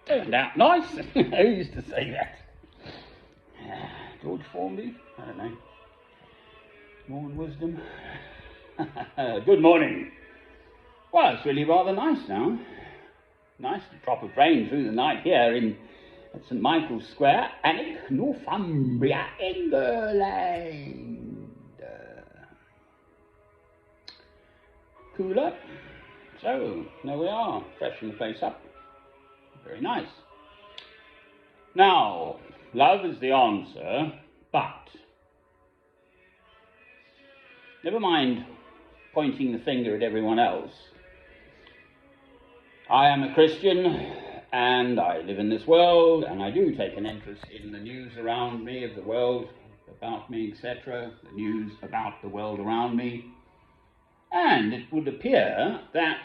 Turned out nice. Who used to say that? George Formby? I don't know. More wisdom. Good morning. Well, it's really rather nice now. Nice drop of rain through the night here at St Michael's Square, Alnwick, Northumbria, England. Cooler. So, there we are, freshen the place up. Very nice. Now, love is the answer, but never mind pointing the finger at everyone else. I am a Christian, and I live in this world, and I do take an interest in the news around me, of the world about me, etc., the news about the world around me. And it would appear that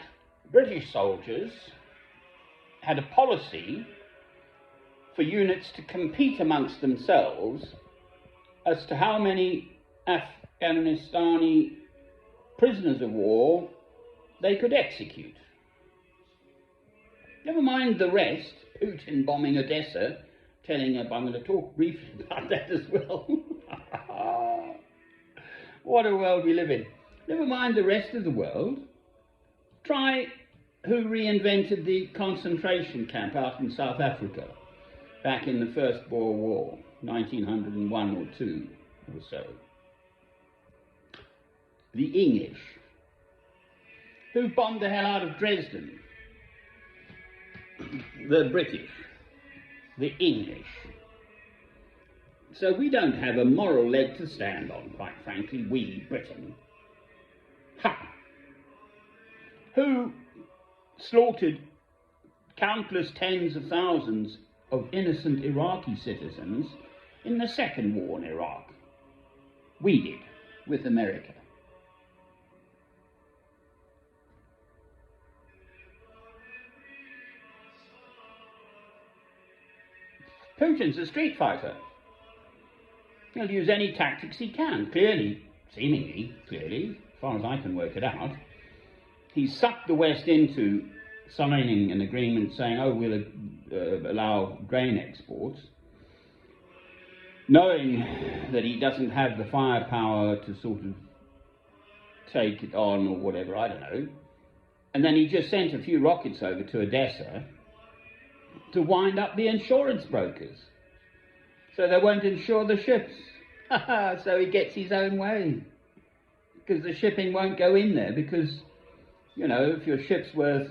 British soldiers had a policy for units to compete amongst themselves as to how many Afghanistani prisoners of war they could execute. Never mind the rest, Putin bombing Odessa, telling her, I'm going to talk briefly about that as well. What a world we live in. Never mind the rest of the world. Try who reinvented the concentration camp out in South Africa back in the First Boer War, 1901 or 2 or so. The English. Who bombed the hell out of Dresden? The British. The English. So we don't have a moral leg to stand on, quite frankly, we, Britain. Ha! Who slaughtered countless tens of thousands of innocent Iraqi citizens in the second war in Iraq? We did, with America. Putin's a street fighter. He'll use any tactics he can, clearly, seemingly clearly, as far as I can work it out. He's sucked the West into signing an agreement saying, oh, we'll allow grain exports, knowing that he doesn't have the firepower to sort of take it on or whatever, I don't know. And then he just sent a few rockets over to Odessa to wind up the insurance brokers, so they won't insure the ships. So he gets his own way, because the shipping won't go in there, because, you know, if your ship's worth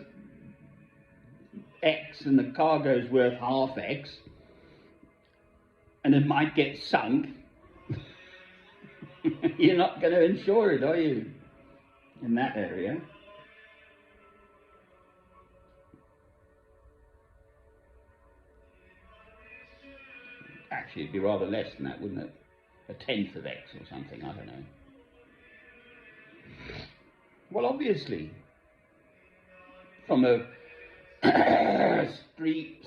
X and the cargo's worth half X, and it might get sunk, you're not going to insure it, are you, in that area? Actually, it'd be rather less than that, wouldn't it? A tenth of X or something, I don't know. Well, obviously, from a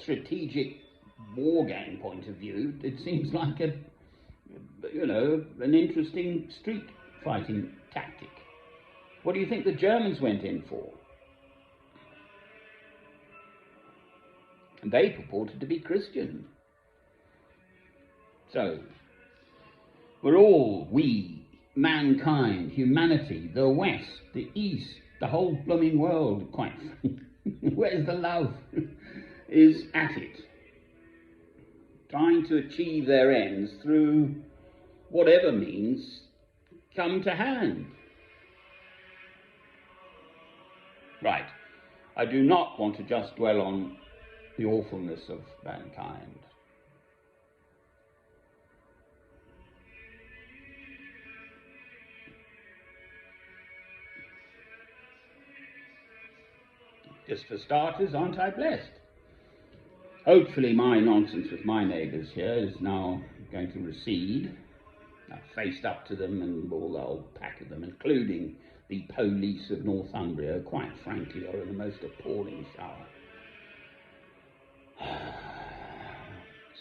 strategic war game point of view, it seems like an interesting street fighting tactic. What do you think the Germans went in for? And they purported to be Christian. So, we, mankind, humanity, the West, the East, the whole blooming world, quite frankly, where's the love, is at it, trying to achieve their ends through whatever means come to hand. Right, I do not want to just dwell on the awfulness of mankind. Just for starters, aren't I blessed? Hopefully my nonsense with my neighbours here is now going to recede. I've faced up to them and all the whole pack of them, including the police of Northumbria, quite frankly, are in the most appalling shower.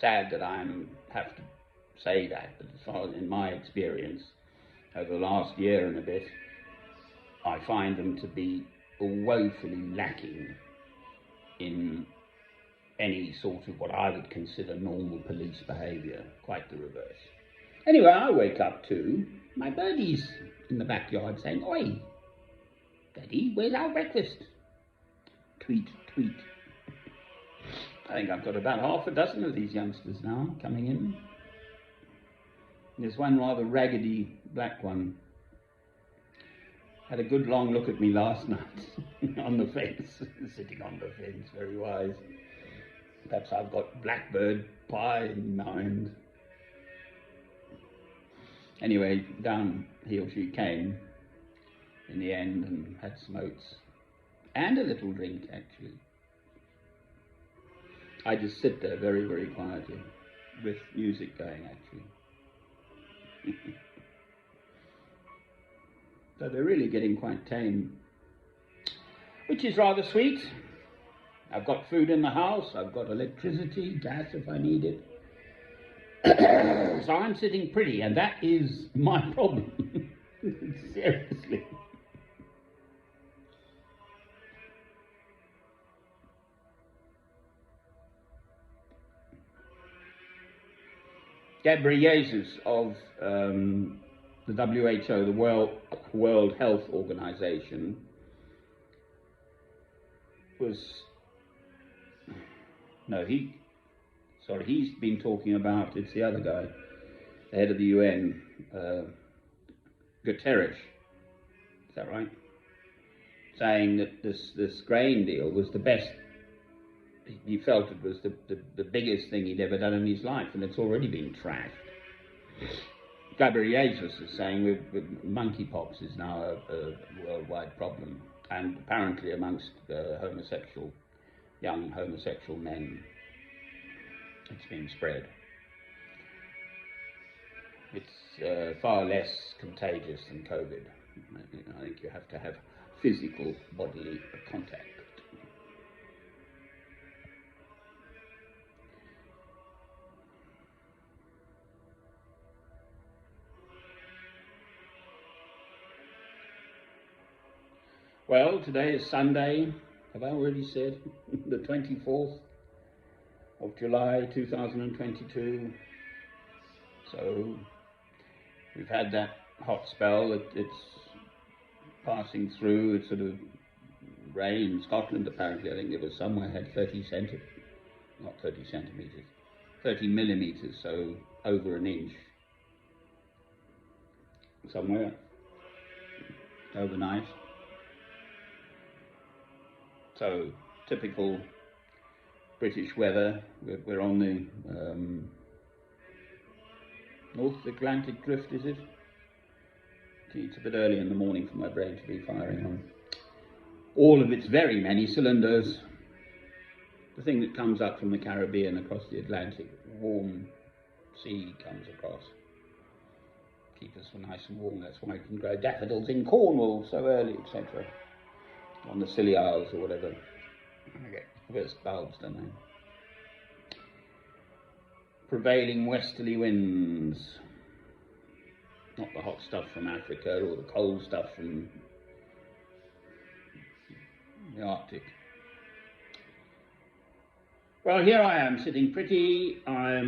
Sad that I have to say that, but as far as in my experience, over the last year and a bit, I find them to be woefully lacking in any sort of what I would consider normal police behaviour, quite the reverse. Anyway, I wake up to my birdies in the backyard saying, "Oi, Daddy, where's our breakfast?" Tweet, tweet. I think I've got about half a dozen of these youngsters now coming in. There's one rather raggedy black one. Had a good long look at me last night on the fence, sitting on the fence, very wise. Perhaps I've got blackbird pie in mind. Anyway, down he or she came in the end and had some oats and a little drink, actually. I just sit there very, very quietly with music going, actually. So they're really getting quite tame, which is rather sweet. I've got food in the house, I've got electricity, gas if I need it. So I'm sitting pretty, and that is my problem. Seriously. Ghebreyesus of the WHO, the World Health Organization, he's been talking about, it's the other guy, the head of the UN, Guterres, is that right? Saying that this grain deal was the best, he felt it was the biggest thing he'd ever done in his life, and it's already been trashed. Ghebreyesus is saying with monkeypox is now a worldwide problem, and apparently amongst young homosexual men, it's been spread. It's far less contagious than COVID. I think you have to have physical bodily contact. Well, today is Sunday, have I already said? The 24th of July 2022. So we've had that hot spell. It's passing through. It's sort of rain in Scotland, apparently. I think it was somewhere had 30 millimetres, so over an inch somewhere overnight. So typical British weather. We're on the North Atlantic drift, is it? It's a bit early in the morning for my brain to be firing on all of its very many cylinders. The thing that comes up from the Caribbean across the Atlantic, warm sea comes across. Keep us nice and warm, that's why we can grow daffodils in Cornwall so early, etc. On the Scilly Isles or whatever. I get first bulbs, don't they? Prevailing westerly winds. Not the hot stuff from Africa or the cold stuff from the Arctic. Well, here I am sitting pretty. My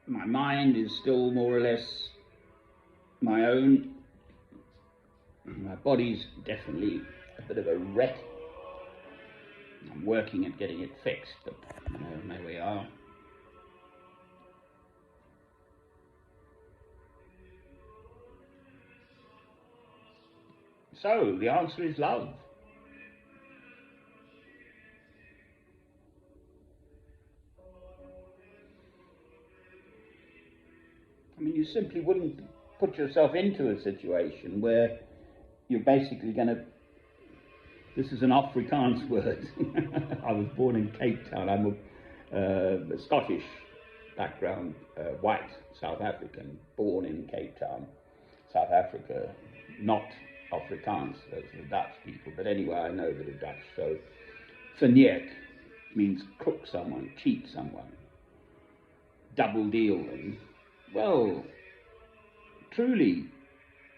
mind is still more or less my own. My body's definitely a bit of a wreck. I'm working at getting it fixed, but there we are. So, the answer is love. I mean, you simply wouldn't put yourself into a situation where you're basically going to... This is an Afrikaans word. I was born in Cape Town. I'm a Scottish background, white South African, born in Cape Town, South Africa, not Afrikaans, those are the Dutch people. But anyway, I know a bit of Dutch. So, verneek means crook someone, cheat someone, double deal them. Well, truly,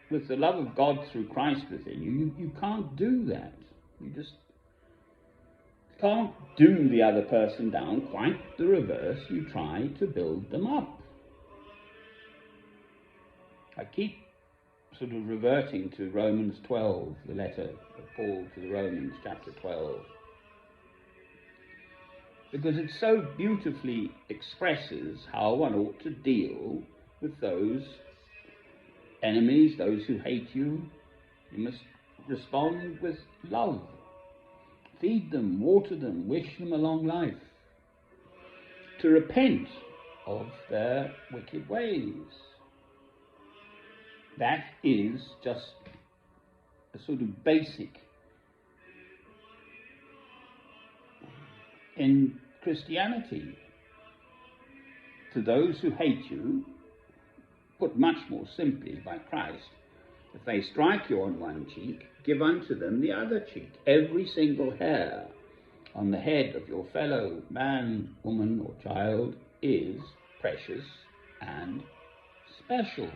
with the love of God through Christ within you, you can't do that. You just can't do the other person down, quite the reverse, you try to build them up. I keep sort of reverting to Romans 12, the letter of Paul to the Romans, chapter 12, because it so beautifully expresses how one ought to deal with those enemies, those who hate you. You must respond with love. Feed them, water them, wish them a long life. To repent of their wicked ways. That is just a sort of basic in Christianity. To those who hate you, put much more simply by Christ, if they strike you on one cheek, give unto them the other cheek. Every single hair on the head of your fellow man, woman, or child is precious and special.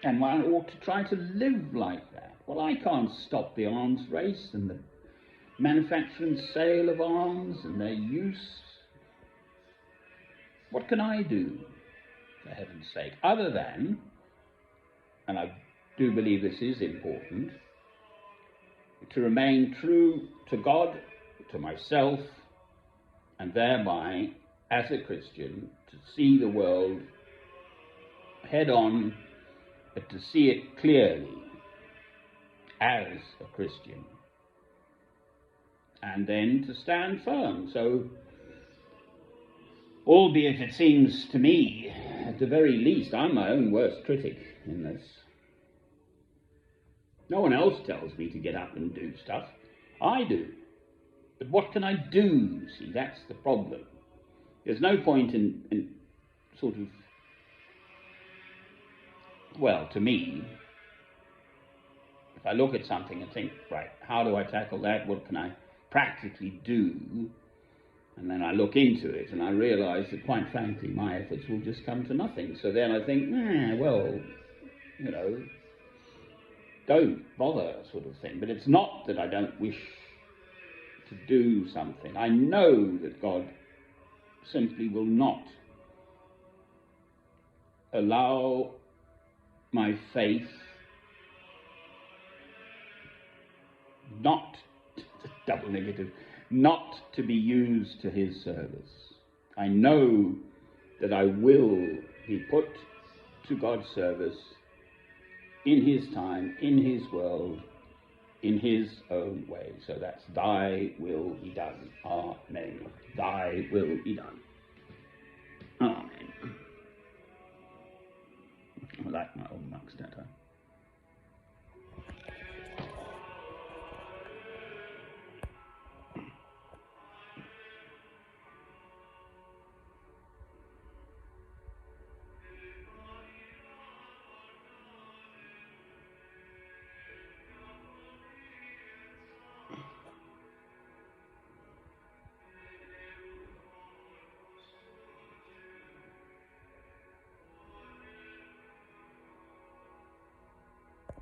And one ought to try to live like that. Well, I can't stop the arms race and the manufacture and sale of arms and their use. What can I do, for heaven's sake, other than, and I do believe this is important, to remain true to God, to myself, and thereby, as a Christian, to see the world head on, but to see it clearly as a Christian, and then to stand firm. So, albeit it seems to me, at the very least, I'm my own worst critic in this. No one else tells me to get up and do stuff. I do. But what can I do? See, that's the problem. There's no point in sort of, well, to me, if I look at something and think, right, how do I tackle that? What can I practically do? And then I look into it and I realize that, quite frankly, my efforts will just come to nothing. So then I think, well, you know, don't bother, sort of thing. But it's not that I don't wish to do something. I know that God simply will not allow my faith not, double negative, not to be used to his service. I know that I will be put to God's service in his time, in his world, in his own way. So that's thy will be done. Amen. Thy will be done. Amen. I like my old monks, don't I?